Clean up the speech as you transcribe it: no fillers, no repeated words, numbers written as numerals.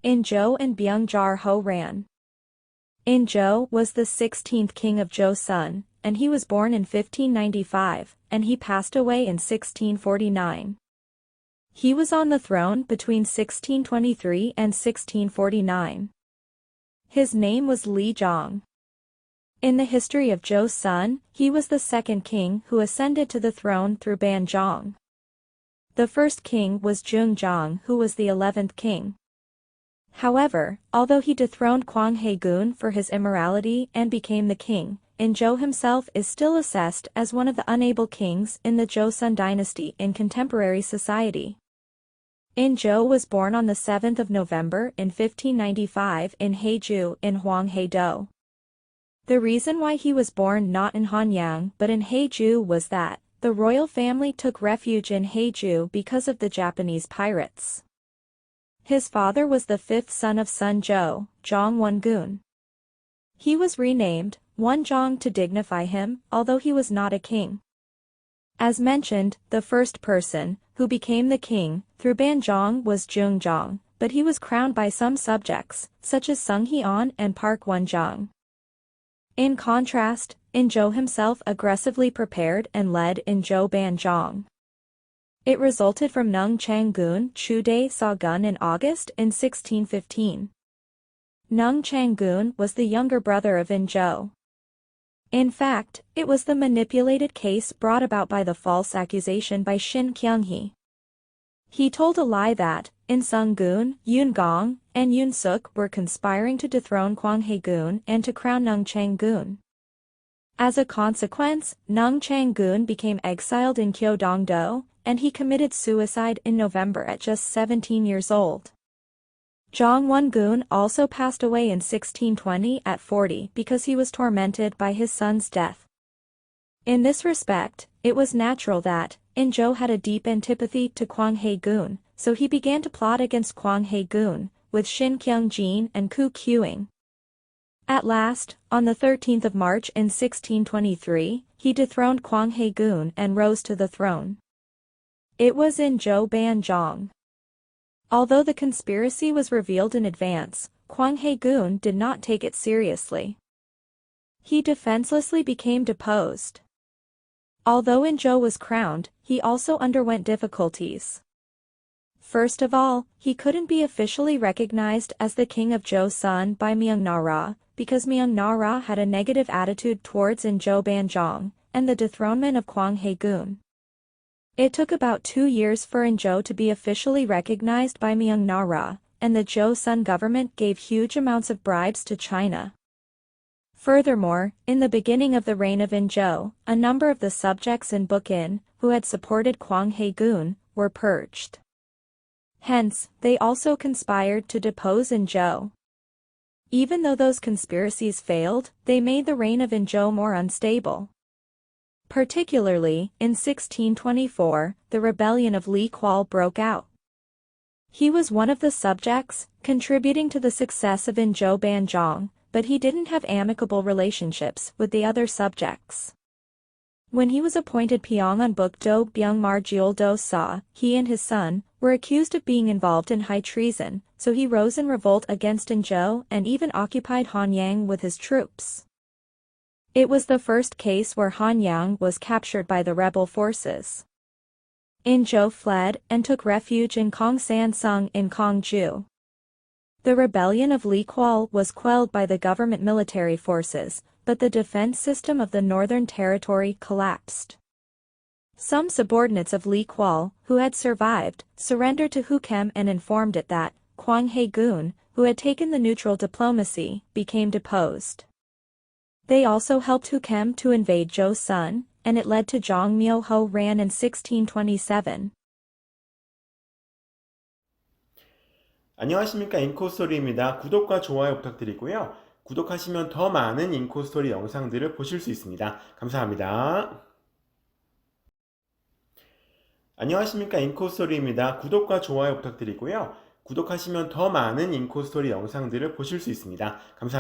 Inzhou and Byung Jar Ho ran. Inzhou was the 16th king of Joseon, and he was born in 1595, and he passed away in 1649. He was on the throne between 1623 and 1649. His name was Li Zhang. In the history of Joseon, he was the second king who ascended to the throne through Banzhong. The first king was Jung Zhang, who was the 11th king. However, although he dethroned Kwang Hae-gun for his immorality and became the king, Inzhou himself is still assessed as one of the unable kings in the Joseon dynasty in contemporary society. Inzhou was born on the 7th of November in 1595 in Haeju in Hwanghae-do. The reason why he was born not in Hanyang but in Haeju was that the royal family took refuge in Haeju because of the Japanese pirates. His father was the fifth son of Sun Jo, Jong Won-gun. He was renamed Won-jong to dignify him, although he was not a king. As mentioned, the first person who became the king through Banzhong was Jung Jong, but he was crowned by some subjects, such as Sung Hee-on and Park Won-jong. In contrast, Inzhou himself aggressively prepared and led Inzhou Banzhong. It resulted from Nung Chang-gun Chudae Sa-gun in August in 1615. Nung Chang-gun was the younger brother of Inzhou. In fact, it was the manipulated case brought about by the false accusation by Shin Kyung-hee. He told a lie that, In Sung-gun, Yoon Gong, and Yoon Suk were conspiring to dethrone Kwang Hae-gun and to crown Nung Chang-gun. As a consequence, Nung Chang-gun became exiled in Kyeodong-do, and he committed suicide in November at just 17 years old. Jong Won-gun also passed away in 1620 at 40 because he was tormented by his son's death. In this respect, it was natural that Inzhou had a deep antipathy to Kwang Hae-gun, so he began to plot against Kwang Hae-gun, with Shin Kyung-jin and Koo Kyung. At last, on the 13th of March in 1623, he dethroned Kwang Hae-gun and rose to the throne. It was Inzhou Banzhong. Although the conspiracy was revealed in advance, Kwang Hae-gun did not take it seriously. He defenselessly became deposed. Although Inzhou was crowned, he also underwent difficulties. First of all, he couldn't be officially recognized as the king of Joseon by Myung-na-ra, because Myung-na-ra had a negative attitude towards Inzhou Banzhong, and the dethronement of Kwang Hae-gun. It took about 2 years for Inzhou to be officially recognized by Myung-na-ra, and the Joseon government gave huge amounts of bribes to China. Furthermore, in the beginning of the reign of Inzhou, a number of the subjects in Bukin, who had supported Kwang Hae-gun, were purged. Hence, they also conspired to depose Inzhou. Even though those conspiracies failed, they made the reign of Inzhou more unstable. Particularly, in 1624, the rebellion of Li Kual broke out. He was one of the subjects, contributing to the success of Inzhou Banzhong, but he didn't have amicable relationships with the other subjects. When he was appointed Pyongan Bukdo Byungmar Jeoldo Sa, he and his son were accused of being involved in high treason, so he rose in revolt against Inzhou and even occupied Hanyang with his troops. It was the first case where Hanyang was captured by the rebel forces. Inzhou fled and took refuge in Kongsan-sung in Kongju. The rebellion of Li Kual was quelled by the government military forces, but the defense system of the Northern Territory collapsed. Some subordinates of Li Kual, who had survived, surrendered to Hukem and informed it that Kwang Hae-gun, who had taken the neutral diplomacy, became deposed. They also helped Hukem to invade Joseon, and it led to Jongmyo-ho ran in 1627. 안녕하십니까, 잉코스토리입니다. 구독과 좋아요 부탁드리고요. 구독하시면 더 많은 잉코스토리 영상들을 보실 수 있습니다. 감사합니다. 안녕하십니까, 잉코스토리입니다. 구독과 좋아요 부탁드리고요. 구독하시면 더 많은 잉코스토리 영상들을 보실 수 있습니다. 감사합니다.